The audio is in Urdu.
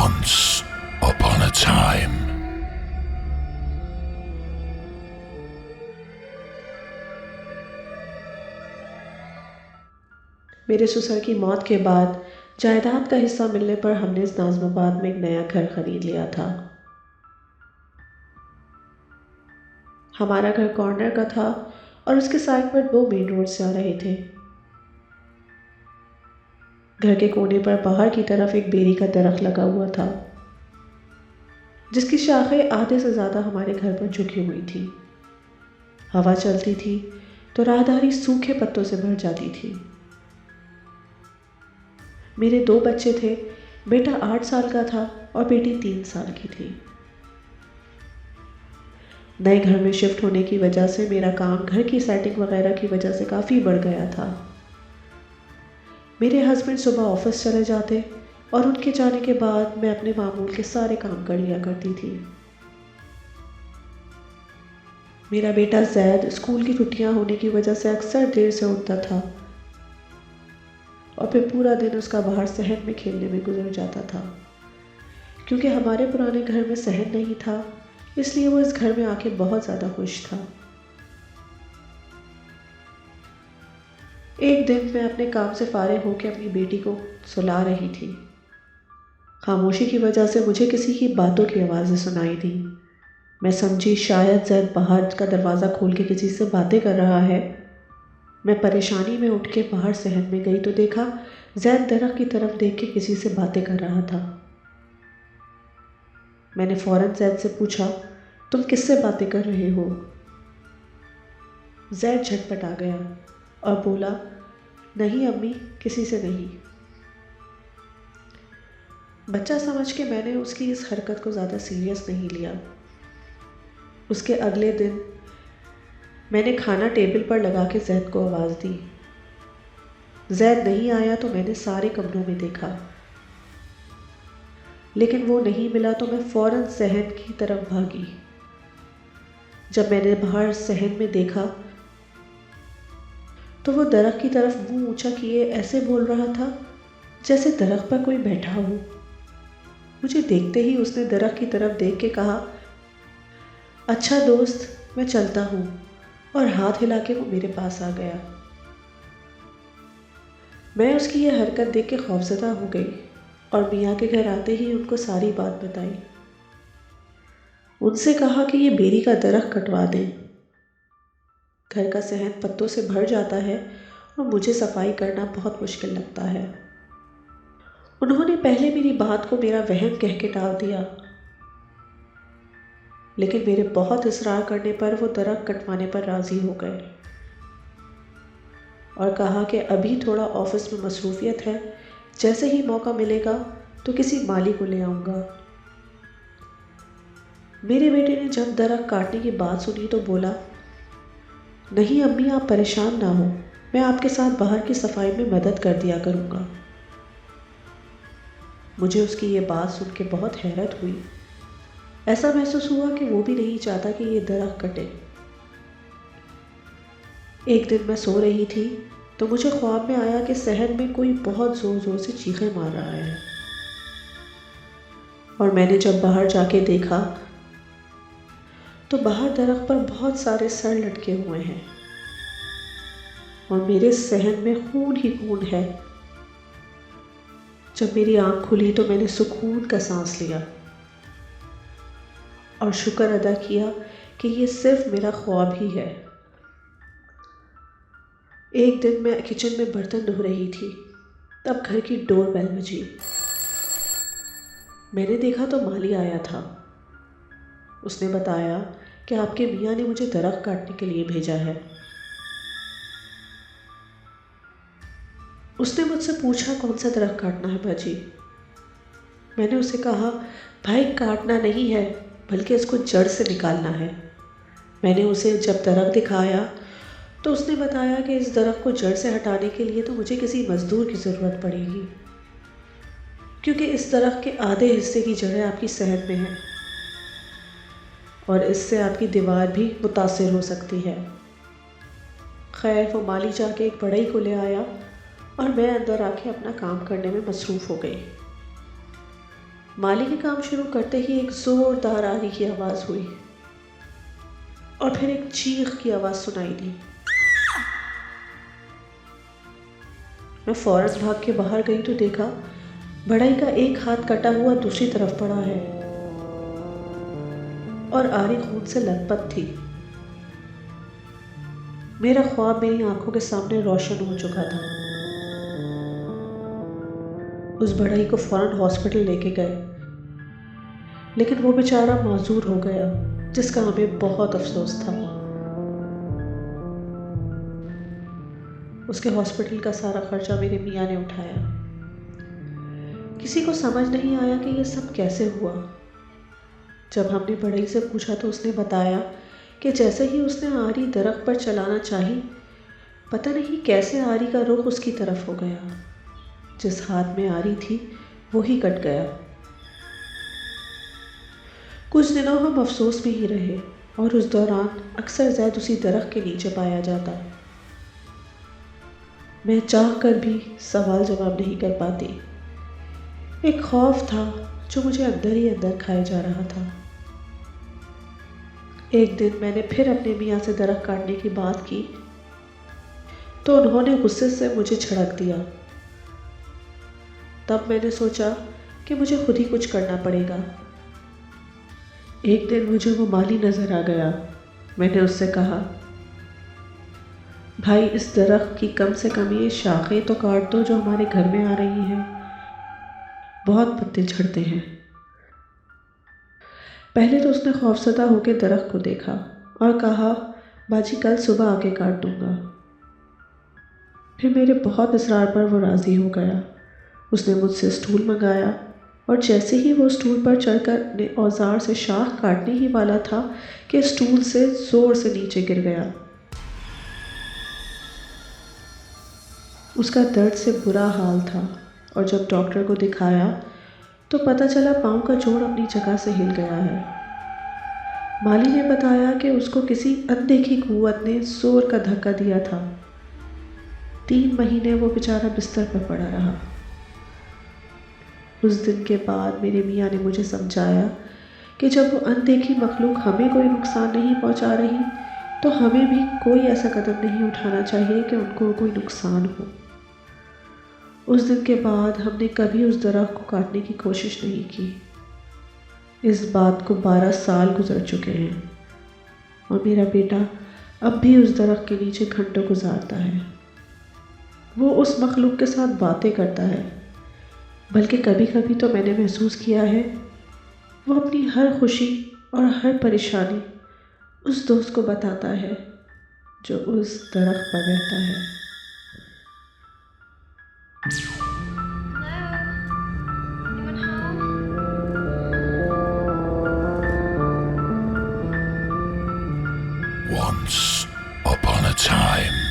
Once upon a time. میرے سسر کی موت کے بعد جائیداد کا حصہ ملنے پر ہم نے اس نازم آباد میں ایک نیا گھر خرید لیا تھا۔ ہمارا گھر کارنر کا تھا اور اس کے سائڈ پر 2 مین روڈ سے آ رہے تھے۔ گھر کے کونے پر باہر کی طرف ایک بیری کا درخت لگا ہوا تھا جس کی شاخیں آدھے سے زیادہ ہمارے گھر پر جھکی ہوئی تھی۔ ہوا چلتی تھی تو راہداری سوکھے پتوں سے بھر جاتی تھی۔ میرے 2 بچے تھے، بیٹا 8 سال کا تھا اور بیٹی 3 سال کی تھی۔ نئے گھر میں شفٹ ہونے کی وجہ سے میرا کام گھر کی سیٹنگ وغیرہ کی وجہ سے کافی بڑھ گیا تھا۔ میرے ہسبینڈ صبح آفس چلے جاتے اور ان کے جانے کے بعد میں اپنے معمول کے سارے کام کر لیا کرتی تھی۔ میرا بیٹا زید اسکول کی چھٹیاں ہونے کی وجہ سے اکثر دیر سے اٹھتا تھا اور پھر پورا دن اس کا باہر صحن میں کھیلنے میں گزر جاتا تھا۔ کیونکہ ہمارے پرانے گھر میں صحن نہیں تھا، اس لیے وہ اس گھر میں آ کے بہت زیادہ خوش تھا۔ ایک دن میں اپنے کام سے فارغ ہو کے اپنی بیٹی کو سلا رہی تھی۔ خاموشی کی وجہ سے مجھے کسی کی باتوں کی آوازیں سنائی دیں۔ میں سمجھی شاید زید باہر کا دروازہ کھول کے کسی سے باتیں کر رہا ہے۔ میں پریشانی میں اٹھ کے باہر صحن میں گئی تو دیکھا زید درخت کی طرف دیکھ کے کسی سے باتیں کر رہا تھا۔ میں نے فوراً زید سے پوچھا، تم کس سے باتیں کر رہے ہو؟ زید جھٹپٹ آ گیا اور بولا، نہیں امی، کسی سے نہیں۔ بچہ سمجھ کے میں نے اس کی اس حرکت کو زیادہ سیریس نہیں لیا۔ اس کے اگلے دن میں نے کھانا ٹیبل پر لگا کے زید کو آواز دی۔ زید نہیں آیا تو میں نے سارے کمروں میں دیکھا، لیکن وہ نہیں ملا تو میں فوراً صحن کی طرف بھاگی۔ جب میں نے باہر صحن میں دیکھا تو وہ درخت کی طرف منہ اونچا کیے ایسے بول رہا تھا جیسے درخت پر کوئی بیٹھا ہو۔ مجھے دیکھتے ہی اس نے درخت کی طرف دیکھ کے کہا، اچھا دوست، میں چلتا ہوں، اور ہاتھ ہلا کے وہ میرے پاس آ گیا۔ میں اس کی یہ حرکت دیکھ کے خوفزدہ ہو گئی اور میاں کے گھر آتے ہی ان کو ساری بات بتائی۔ ان سے کہا کہ یہ بیری کا درخت کٹوا دیں۔ گھر کا صحن پتوں سے بھر جاتا ہے اور مجھے صفائی کرنا بہت مشکل لگتا ہے۔ انہوں نے پہلے میری بات کو میرا وہم کہہ کے ٹال دیا، لیکن میرے بہت اصرار کرنے پر وہ درخت کٹوانے پر راضی ہو گئے اور کہا کہ ابھی تھوڑا آفس میں مصروفیت ہے، جیسے ہی موقع ملے گا تو کسی مالی کو لے آؤں گا۔ میرے بیٹے نے جب درخت کاٹنے کی بات سنی تو بولا، نہیں امی، آپ پریشان نہ ہو، میں آپ کے ساتھ باہر کی صفائی میں مدد کر دیا کروں گا۔ مجھے اس کی یہ بات سن کے بہت حیرت ہوئی۔ ایسا محسوس ہوا کہ وہ بھی نہیں چاہتا کہ یہ درخت کٹے۔ ایک دن میں سو رہی تھی تو مجھے خواب میں آیا کہ صحن میں کوئی بہت زور زور سے چیخیں مار رہا ہے، اور میں نے جب باہر جا کے دیکھا تو باہر درخت پر بہت سارے سر لٹکے ہوئے ہیں اور میرے صحن میں خون ہی خون ہے۔ جب میری آنکھ کھلی تو میں نے سکون کا سانس لیا اور شکر ادا کیا کہ یہ صرف میرا خواب ہی ہے۔ ایک دن میں کچن میں برتن دھو رہی تھی، تب گھر کی ڈور بیل بجی۔ میں نے دیکھا تو مالی آیا تھا۔ اس نے بتایا کہ آپ کے میاں نے مجھے درخت کاٹنے کے لیے بھیجا ہے۔ اس نے مجھ سے پوچھا، کون سا درخت کاٹنا ہے باجی؟ میں نے اسے کہا، بھائی کاٹنا نہیں ہے بلکہ اس کو جڑ سے نکالنا ہے۔ میں نے اسے جب درخت دکھایا تو اس نے بتایا کہ اس درخت کو جڑ سے ہٹانے کے لیے تو مجھے کسی مزدور کی ضرورت پڑے گی، کیونکہ اس درخت کے آدھے حصے کی جڑیں آپ کی صحت میں ہیں اور اس سے آپ کی دیوار بھی متاثر ہو سکتی ہے۔ خیر، وہ مالی جا کے ایک بڑھئی کو لے آیا اور میں اندر آ کے اپنا کام کرنے میں مصروف ہو گئی۔ مالی کے کام شروع کرتے ہی ایک زوردار آری کی آواز ہوئی اور پھر ایک چیخ کی آواز سنائی دی۔ میں فوراً بھاگ کے باہر گئی تو دیکھا بڑائی کا ایک ہاتھ کٹا ہوا دوسری طرف پڑا ہے اور آری خون سے لت پت تھی۔ میرا خواب میری آنکھوں کے سامنے روشن ہو چکا تھا۔ اس بڑائی کو فوراً ہاسپٹل لے کے گئے، لیکن وہ بیچارہ معذور ہو گیا، جس کا ہمیں بہت افسوس تھا۔ اس کے ہاسپٹل کا سارا خرچہ میرے میاں نے اٹھایا۔ کسی کو سمجھ نہیں آیا کہ یہ سب کیسے ہوا۔ جب ہم نے بڑائی سے پوچھا تو اس نے بتایا کہ جیسے ہی اس نے آری درخت پر چلانا چاہی، پتہ نہیں کیسے آری کا رخ اس کی طرف ہو گیا۔ جس ہاتھ میں آری تھی وہی کٹ گیا۔ کچھ دنوں ہم افسوس میں ہی رہے اور اس دوران اکثر زید اسی درخت کے نیچے پایا جاتا۔ میں چاہ کر بھی سوال جواب نہیں کر پاتی۔ ایک خوف تھا جو مجھے اندر ہی اندر کھائے جا رہا تھا۔ ایک دن میں نے پھر اپنے میاں سے درخت کاٹنے کی بات کی تو انہوں نے غصے سے مجھے جھڑک دیا۔ تب میں نے سوچا کہ مجھے خود ہی کچھ کرنا پڑے گا۔ ایک دن مجھے وہ مالی نظر آ گیا۔ میں نے اس سے کہا، بھائی اس درخت کی کم سے کم یہ شاخیں تو کاٹ دو جو ہمارے گھر میں آ رہی ہیں، بہت پتے جھڑتے ہیں۔ پہلے تو اس نے خوفزدہ ہو کے درخت کو دیکھا اور کہا، باجی کل صبح آ کے کاٹ دوں گا۔ پھر میرے بہت اصرار پر وہ راضی ہو گیا۔ اس نے مجھ سے اسٹول منگایا اور جیسے ہی وہ اسٹول پر چڑھ کر اپنے اوزار سے شاخ کاٹنے ہی والا تھا کہ اسٹول سے زور سے نیچے گر گیا۔ اس کا درد سے برا حال تھا اور جب ڈاکٹر کو دکھایا تو پتہ چلا پاؤں کا جوڑ اپنی جگہ سے ہل گیا ہے۔ مالی نے بتایا کہ اس کو کسی اندیکھی قوت نے زور کا دھکا دیا تھا۔ 3 مہینے وہ بیچارہ بستر پر پڑا رہا۔ اس دن کے بعد میرے میاں نے مجھے سمجھایا کہ جب وہ اندیکھی مخلوق ہمیں کوئی نقصان نہیں پہنچا رہی تو ہمیں بھی کوئی ایسا قدم نہیں اٹھانا چاہیے کہ ان کو کوئی نقصان ہو۔ اس دن کے بعد ہم نے کبھی اس درخت کو کاٹنے کی کوشش نہیں کی۔ اس بات کو 12 سال گزر چکے ہیں اور میرا بیٹا اب بھی اس درخت کے نیچے گھنٹوں گزارتا ہے۔ وہ اس مخلوق کے ساتھ باتیں کرتا ہے، بلکہ کبھی کبھی تو میں نے محسوس کیا ہے وہ اپنی ہر خوشی اور ہر پریشانی اس دوست کو بتاتا ہے جو اس درخت پر رہتا ہے۔ Once upon a time.